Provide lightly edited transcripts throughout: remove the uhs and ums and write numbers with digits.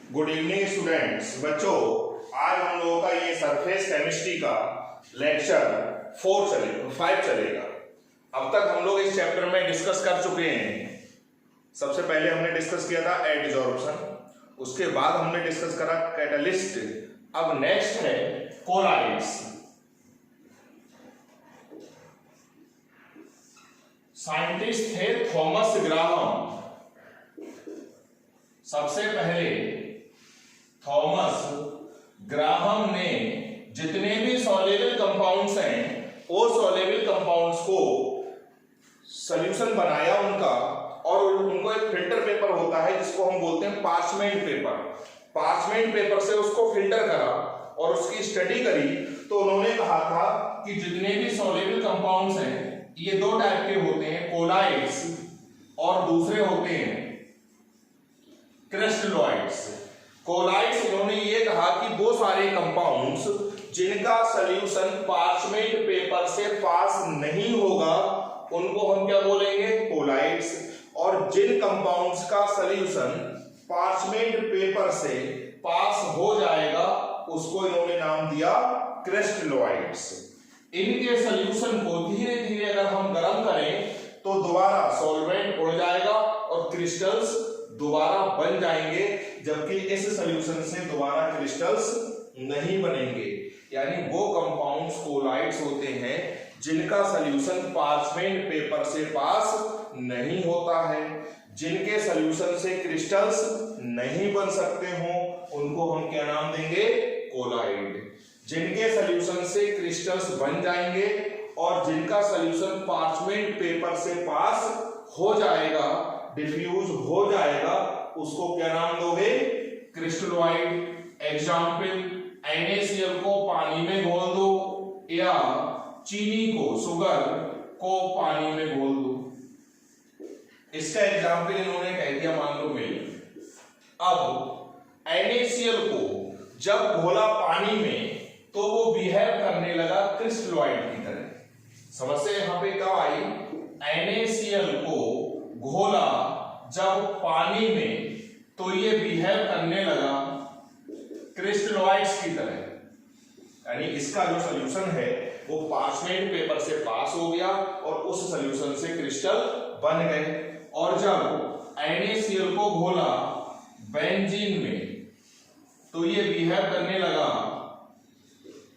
Good evening students. बच्चों, आज हम लोगों का ये सरफेस केमिस्ट्री का लेक्चर 5 चलेगा। अब तक हम लोग इस चैप्टर में डिस्कस कर चुके हैं। सबसे पहले हमने डिस्कस किया था एडजॉर्प्शन, उसके बाद हमने डिस्कस करा कैटलिस्ट। अब नेक्स्ट है कोलाइड्स। साइंटिस्ट थे थॉमस ग्राहम। सबसे पहले थॉमस ग्राहम ने जितने भी सॉल्युबल कंपाउंड्स हैं वो सॉल्युबल कंपाउंड्स को सॉल्यूशन बनाया उनका, और उनको एक फिल्टर पेपर होता है जिसको हम बोलते हैं पार्चमेंट पेपर। पार्चमेंट पेपर से उसको फिल्टर करा और उसकी स्टडी करी, तो उन्होंने कहा था कि जितने भी सॉल्युबल कंपाउंड्स हैं ये दो टाइप के होते हैं, कोलाइड्स और दूसरे होते हैं क्रिस्टलॉइड्स। कोलाइड्स इन्होंने ये कहा कि वो सारे कंपाउंड्स जिनका सॉल्यूशन पार्चमेंट पेपर से पास नहीं होगा उनको हम क्या बोलेंगे, कोलाइड्स। और जिन कंपाउंड्स का सॉल्यूशन पार्चमेंट पेपर से पास हो जाएगा उसको इन्होंने नाम दिया क्रिस्टलॉइड्स। इनके सॉल्यूशन को धीरे धीरे अगर हम गर्म करें तो दोबारा सॉल्वेंट उड़ जाएगा और क्रिस्टल्स दोबारा बन जाएंगे, जबकि इस सॉल्यूशन से दोबारा क्रिस्टल्स नहीं बनेंगे। यानी वो कंपाउंड्स कोलाइड्स होते हैं जिनका सॉल्यूशन पार्चमेंट पेपर से पास नहीं होता है। जिनके सॉल्यूशन से क्रिस्टल्स नहीं बन सकते हो उनको हम क्या नाम देंगे, कोलाइड। जिनके सॉल्यूशन से क्रिस्टल्स बन जाएंगे और जिनका सॉल्यूशन पार्चमेंट पेपर से पास हो जाएगा, डिफ्यूज हो जाएगा, उसको क्या नाम दोगे, क्रिस्टलॉइड। एग्जाम्पल, NaCl को पानी में घोल दो या चीनी को, शुगर को पानी में घोल दो। इसका एग्जाम्पल इन्होंने कह दिया मान लो मिल्क। अब NaCl को जब घोला पानी में तो वो बिहेव करने लगा क्रिस्टलॉइड की तरह। समस्या यहां पे क्या आई, NaCl को घोला जब पानी में तो ये बिहेव करने लगा क्रिस्टलॉइड्स की तरह। यानी इसका जो सॉल्यूशन है वो पार्चमेंट पेपर से पास हो गया और उस सॉल्यूशन से क्रिस्टल बन गए। और जब NaCl को घोला बेंजीन में तो ये बिहेव करने लगा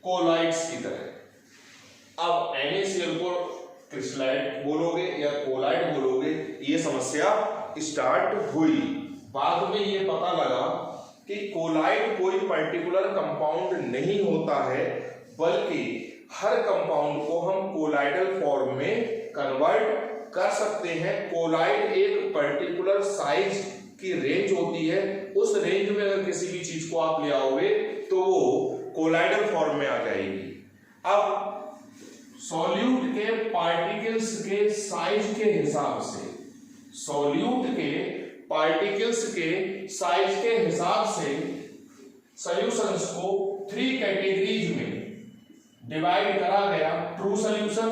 कोलाइड्स की तरह। अब NaCl को क्रिस्टलाइड बोलोगे या कोलाइड बोलोगे, ये समस्या स्टार्ट हुई। बाद में ये पता लगा कि कोलाइड कोई पर्टिकुलर कंपाउंड नहीं होता है, बल्कि हर कंपाउंड को हम कोलाइडल फॉर्म में कन्वर्ट कर सकते हैं। कोलाइड एक पर्टिकुलर साइज की रेंज होती है, उस रेंज में अगर किसी भी चीज को आप ले आओगे तो वो कोलाइडल फॉर्म में आ जाएगी। अब सॉल्यूट के पार्टिकल्स के साइज के हिसाब से, सॉल्यूट के पार्टिकल्स के साइज के हिसाब से सॉल्यूशंस को 3 कैटेगरीज में डिवाइड करा गया। ट्रू सॉल्यूशन,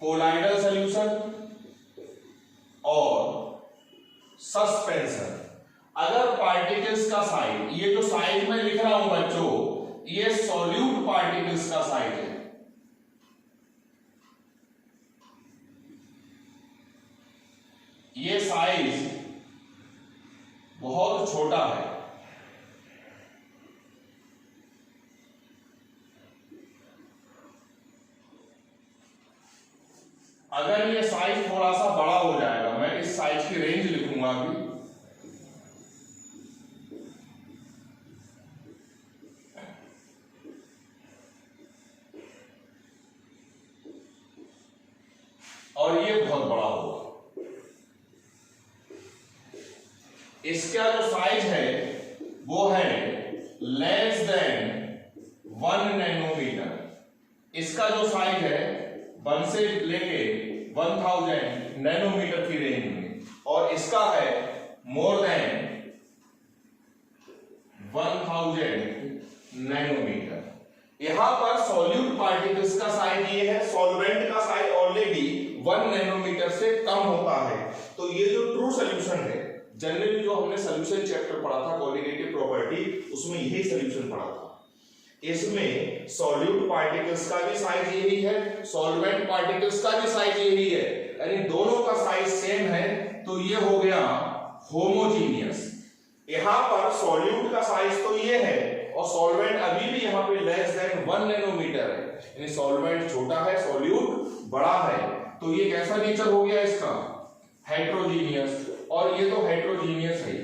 कोलाइडल सॉल्यूशन और सस्पेंशन। अगर पार्टिकल्स का साइज, ये जो साइज मैं लिख रहा हूं बच्चों, ये सॉल्यूट पार्टिकल्स का साइज है। ये साइज बहुत छोटा है। अगर ये साइज थोड़ा सा बड़ा हो जाएगा, मैं इस साइज की रेंज लिखूंगा अभी, और ये बहुत बड़ा होगा। इसका जो साइज है वो है लेस देन 1 नैनोमीटर। इसका जो साइज है 1 से लेके 1000 नैनोमीटर की रेंज में, और इसका है मोर देन 1000 नैनोमीटर। यहां पर सॉल्यूट पार्टिकल्स का साइज ये है, सॉल्वेंट का साइज ऑलरेडी 1 नैनोमीटर से कम होता है। तो ये जो ट्रू सॉल्यूशन है जनरली जो हमने सॉल्यूशन चैप्टर पढ़ा था कोलिगेटिव प्रॉपर्टी, उसमें यही सॉल्यूशन पढ़ा था। इसमें सॉल्यूट पार्टिकल्स का भी साइज यही है, सॉल्वेंट पार्टिकल्स का भी साइज यही है, यानी दोनों का साइज सेम है, तो ये हो गया होमोजीनियस। यहां पर सॉल्यूट का साइज तो ये है और सॉल्वेंट अभी भी यहाँ पे लेस देन 1 नैनोमीटर है, यानी सॉल्वेंट छोटा है, सॉल्यूट बड़ा है, तो ये कैसा नेचर हो गया इसका, हेट्रोजीनियस, और ये तो हेट्रोजीनियस है।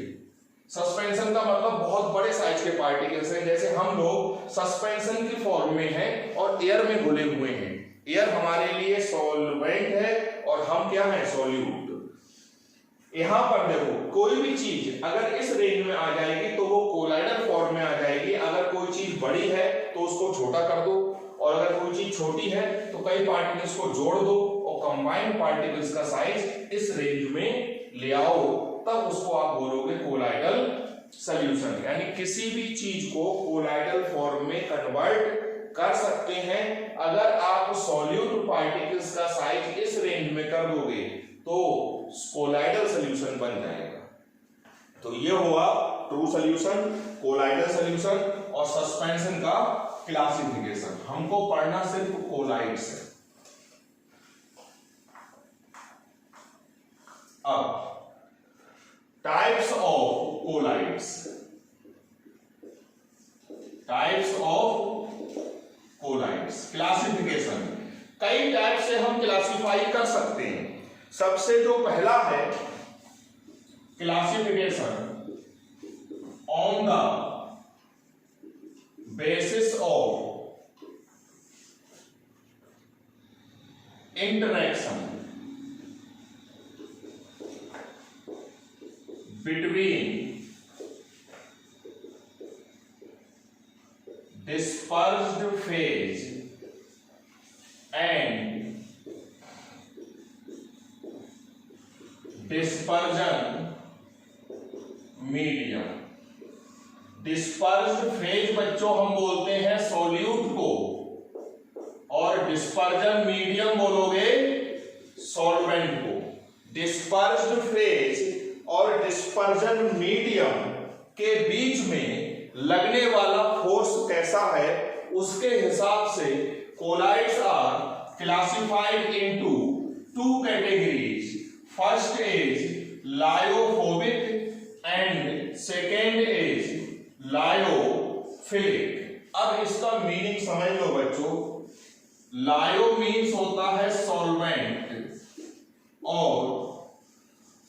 सस्पेंशन का मतलब बहुत बड़े साइज के पार्टिकल्स हैं, जैसे हम लोग सस्पेंशन की फॉर्म में हैं और एयर में घुले हुए हैं। एयर हमारे लिए सॉल्वेंट है और हम क्या है, सॉल्यूट। यहां पर देखो कोई भी चीज अगर इस रेंज में आ जाएगी तो वो कोलाइडल फॉर्म में आ जाएगी। अगर कोई चीज बड़ी है तो उसको छोटा कर दो, और अगर कोई चीज छोटी है तो कई पार्टिकल्स को जोड़ दो और कंबाइंड पार्टिकल्स का साइज इस रेंज में ले आओ, तब उसको आप बोलोगे कोलाइडल सॉल्यूशन। यानी किसी भी चीज को कोलाइडल फॉर्म में कन्वर्ट कर सकते हैं। अगर आप सॉल्यूट पार्टिकल्स का साइज इस रेंज में कर दोगे तो कोलाइडल सॉल्यूशन बन जाएगा। तो ये हुआ ट्रू सॉल्यूशन, कोलाइडल सॉल्यूशन और सस्पेंशन का क्लासिफिकेशन। हमको पढ़ना सिर्फ कोलाइड्स है। अब types of colloids, types of colloids classification, कई टाइप से हम क्लासिफाई कर सकते हैं। सबसे जो पहला है classification on the basis of interaction between dispersed phase and dispersion medium। Dispersed phase बच्चों हम बोलते हैं सॉल्यूट को, और डिस्पर्जन मीडियम बोलोगे सॉल्वेंट को। डिस्पर्स्ड फेज और डिस्पर्जन मीडियम के बीच में लगने वाला फोर्स कैसा है, उसके हिसाब से colloids are classified into 2 categories. First is lyophobic and second is lyophilic. अब इसका मीनिंग समझ लो बच्चों। लायो मीन्स होता है सॉल्वेंट और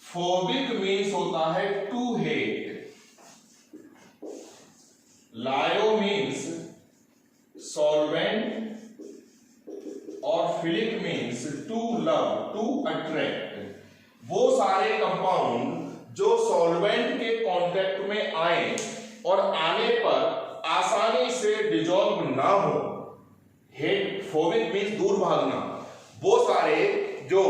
फोबिक मीन्स होता है to hate. Lyo means solvent और philic means to love, to attract. वो सारे कंपाउंड जो सॉल्वेंट के कांटेक्ट में आए और आने पर आसानी से डिजॉल्व ना हो, हेट फोबिक मीन्स दूर भागना, वो सारे जो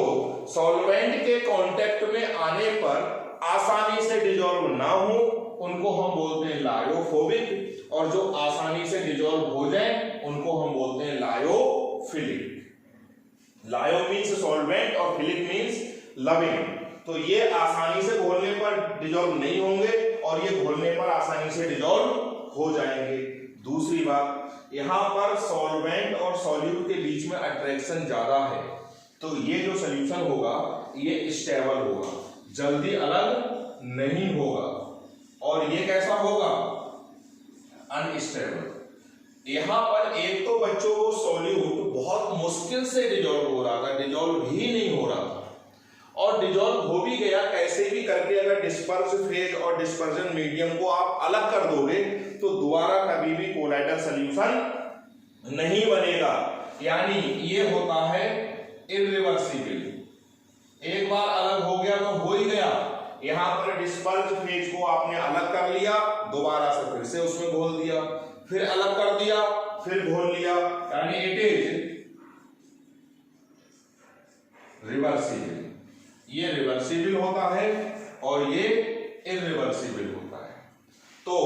सॉल्वेंट के कांटेक्ट में आने पर आसानी से डिजॉल्व ना हो उनको हम बोलते हैं लायोफोबिक, और जो आसानी से डिजॉल्व हो जाए उनको हम बोलते हैं लायोफिलिक। लायो मीन्स सॉल्वेंट और फिलिक मीन्स लविंग। तो ये आसानी से घोलने पर डिजॉल्व नहीं होंगे और ये घोलने पर आसानी से डिजॉल्व हो जाएंगे। दूसरी बात, यहां पर सॉल्वेंट और सॉल्यूट के बीच में अट्रैक्शन ज्यादा है, तो ये जो सॉल्यूशन होगा ये स्टेबल होगा, जल्दी अलग नहीं होगा। और ये कैसा होगा, अनस्टेबल। यहां पर एक तो बच्चों को सॉल्यूट बहुत मुश्किल से डिजॉल्व हो रहा था, डिजॉल्व ही नहीं हो रहा था, और डिजॉल्व हो भी गया कैसे भी करके। अगर डिस्पर्स फेज और डिस्पर्जन मीडियम को आप अलग कर दोगे तो दोबारा कभी भी कोलाइडल सॉल्यूशन नहीं बनेगा, यानी ये होता है इरिवर्सिबल। एक बार अलग हो गया तो हो ही गया। यहां पर डिस्पर्स फेज को आपने अलग कर लिया, दोबारा से फिर से उसमें घोल दिया, फिर अलग कर दिया, फिर घोल लिया, यानी इट इज रिवर्सिबल। ये रिवर्सिबल होता है और ये इरिवर्सिबल होता है। तो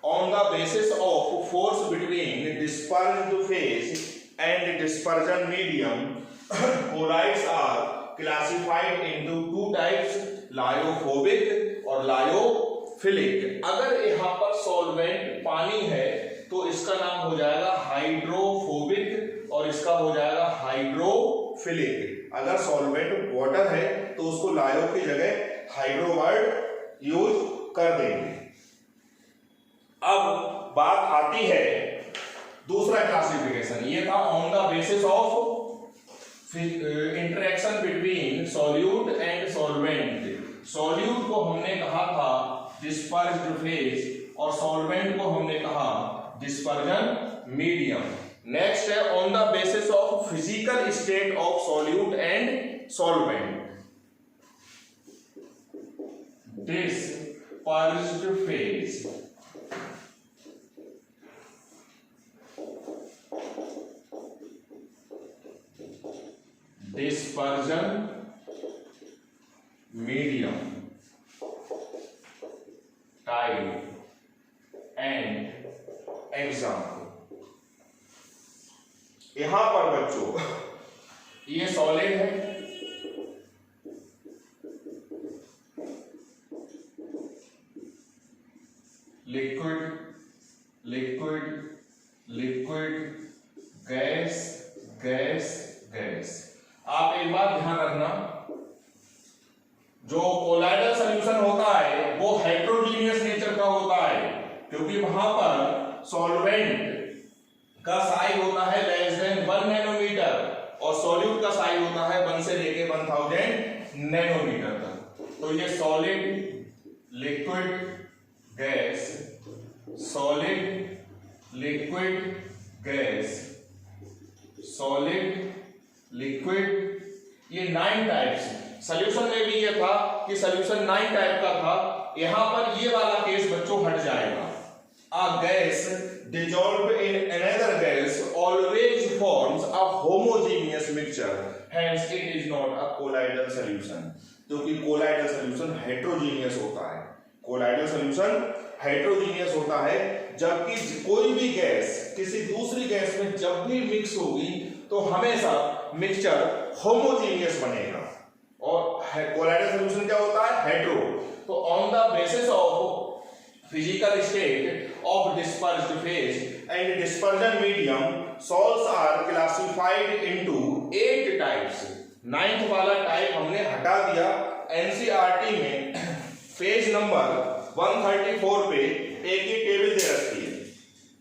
on the basis of force between dispersed phase and dispersion medium, colloids are classified into 2 types, lyophobic और और लायोफिलिक। अगर यहाँ पर सॉल्वेंट पानी है तो इसका नाम हो जाएगा हाइड्रोफोबिक और इसका हो जाएगा हाइड्रोफिलिक। अगर सॉल्वेंट वाटर है तो उसको लायो की जगह हाइड्रो वर्ड यूज कर देंगे। अब बात आती है दूसरा क्लासिफिकेशन, ये था on the basis of interaction between solute and solvent. Solute को हमने कहा था डिस्पर्स्ड फेज और सॉल्वेंट को हमने कहा डिस्पर्जन मीडियम। नेक्स्ट है on the basis of physical state of solute and solvent, dispersed phase, dispersion medium, type and example. यहां पर बच्चों ये सॉलिड है, liquid, liquid, liquid, gas, gas, gas. आप एक बात ध्यान रखना, जो कोलाइडल सॉल्यूशन होता है वो हेट्रोजीनियस नेचर का होता है, क्योंकि वहां पर सॉल्वेंट का साइज होता है लेस देन 1 नैनोमीटर और सॉल्यूट का साइज होता है 1 से लेके 1000 नैनोमीटर तक। तो ये solid, liquid, gas, solid, liquid, gas, solid, liquid, ये 9 टाइप्स। सॉल्यूशन में भी ये था कि सॉल्यूशन 9 टाइप का था। यहां पर ये वाला केस बच्चों हट जाएगा। A gas dissolved in another gas always forms a homogeneous mixture, hence it is not a colloidal solution। क्योंकि कोलाइडल सॉल्यूशन हेट्रोजीनियस होता है, कोलाइडल सॉल्यूशन हेट्रोजीनियस होता है, जबकि कोई भी गैस किसी दूसरी गैस में जब भी मिक्स होगी तो हमेशा मिक्सचर होमोजीनियस बनेगा। और कोलाइडल सॉल्यूशन क्या होता है? हेट्रो। तो on the basis of physical state of dispersed phase and dispersion medium, salts are classified into 8 types। 9th वाला टाइप हमने हटा दिया। एनसीईआरटी में पेज नंबर 134 पे एक ही टेबल दे रखी है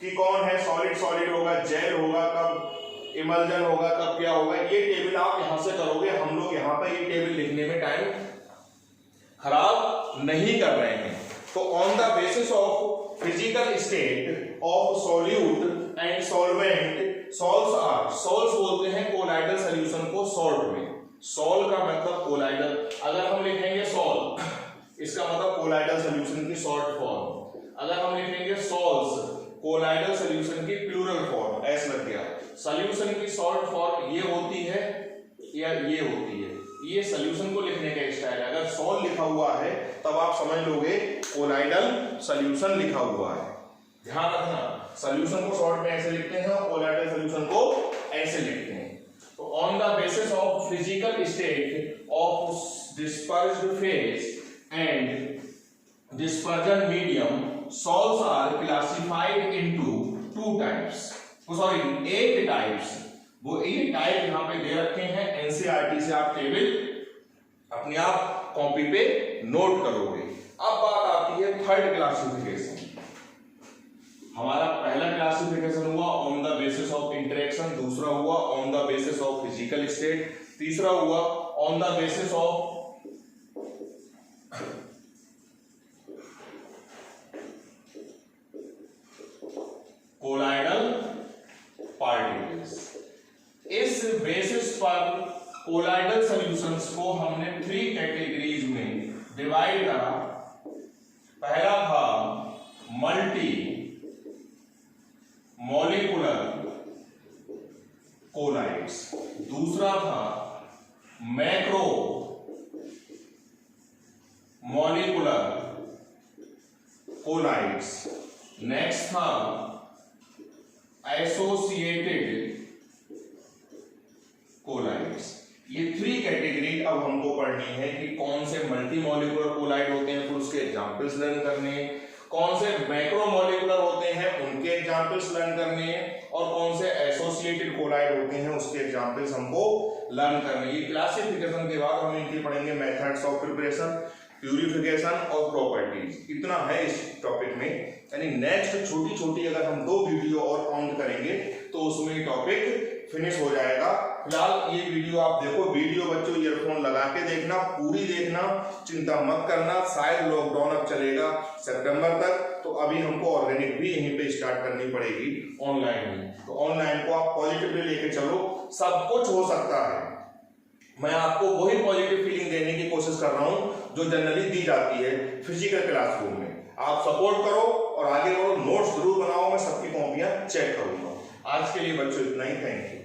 कि कौन है सॉलिड, सॉलिड होगा, जेल होगा, कब इमल्जन होगा, कब क्या होगा। ये टेबल आप यहां से करोगे, हम लोग यहां पर ये टेबल लिखने में टाइम खराब नहीं कर रहे हैं। तो on the basis of physical state of solute and solvent, sols are, sols बोलते हैं कोलाइडल सॉल्यूशन को सॉल्ट में। सॉल का मतलब कोलाइडल, अगर हम लिखेंगे सॉल इसका मतलब कोलाइडल सॉल्यूशन की शॉर्ट फॉर्म। अगर हम लिखेंगे सॉल्स कोलाइडल सॉल्यूशन की प्लूरल फॉर्म, ऐसा लग गया। सॉल्यूशन की शॉर्ट फॉर्म ये होती है या ये होती है, ये सॉल्यूशन को लिखने का स्टाइल है। अगर सॉल लिखा हुआ है तब आप समझ लोगे कोलाइडल सॉल्यूशन लिखा हुआ है। ध्यान रखना, सॉल्यूशन को शॉर्ट में ऐसे लिखते हैं और कोलाइडल सॉल्यूशन को ऐसे लिखते हैं। तो on the basis of physical state of dispersed phase and dispersion medium, sols are classified into 2 types, sorry 8 types. वो 8 टाइप यहां पे दे रखे हैं। एनसीईआरटी से आप टेबल अपने आप कॉपी पे नोट करोगे। अब बात आती है थर्ड क्लासिफिकेशन। हमारा पहला क्लासिफिकेशन हुआ on the basis of interaction, दूसरा हुआ on the basis of physical state, तीसरा हुआ on the basis of colloidal particles. इस बेसिस पर कोलाइडल सॉल्यूशंस को हमने 3 कैटेगरीज में डिवाइड करा। पहला था मल्टी मॉलिक्यूलर कोलाइड्स, दूसरा था मैक्रो मॉलिक्यूलर कोलाइड्स, नेक्स्ट था एसोसिएटेड कोलाइड्स। ये 3 कैटेगरी अब हमको पढ़नी है कि कौन से मल्टी मॉलिक्यूलर कोलाइड होते हैं, फिर उसके एग्जाम्पल्स लर्न करने हैं, कौन से मैक्रोमोलिकुलर होते हैं उनके एग्जाम्पल्स लर्न करने हैं, और कौन से एसोसिएटेड कोलाइड होते हैं उसके एग्जाम्पल्स हमको लर्न करने हैं। ये क्लासिफिकेशन के बाद हम इनके पढ़ेंगे मेथड्स ऑफ प्रिपरेशन, प्यूरिफिकेशन और प्रॉपर्टीज। इतना है इस टॉपिक में, यानी नेक्स्ट छोटी छोटी अगर हम 2 वीडियो और काउंट करेंगे तो उसमें टॉपिक फिनिश हो जाएगा। फिलहाल ये वीडियो आप देखो, वीडियो बच्चों ईयरफोन लगा के देखना, पूरी देखना, चिंता मत करना। शायद लॉकडाउन अब चलेगा सितंबर तक, तो अभी हमको ऑर्गेनिक भी यहीं पे स्टार्ट करनी पड़ेगी ऑनलाइन में। तो ऑनलाइन को आप पॉजिटिवली लेके चलो, सब कुछ हो सकता है। मैं आपको वही पॉजिटिव फीलिंग देने की कोशिश कर रहा हूं जो जनरली दी जाती है फिजिकल क्लासरूम में। आप सपोर्ट करो और आगे बढ़ो, नोट्स जरूर बनाओ, मैं सबकी कॉपियां चेक करूंगा। आज के लिए बच्चों इतना ही, थैंक यू।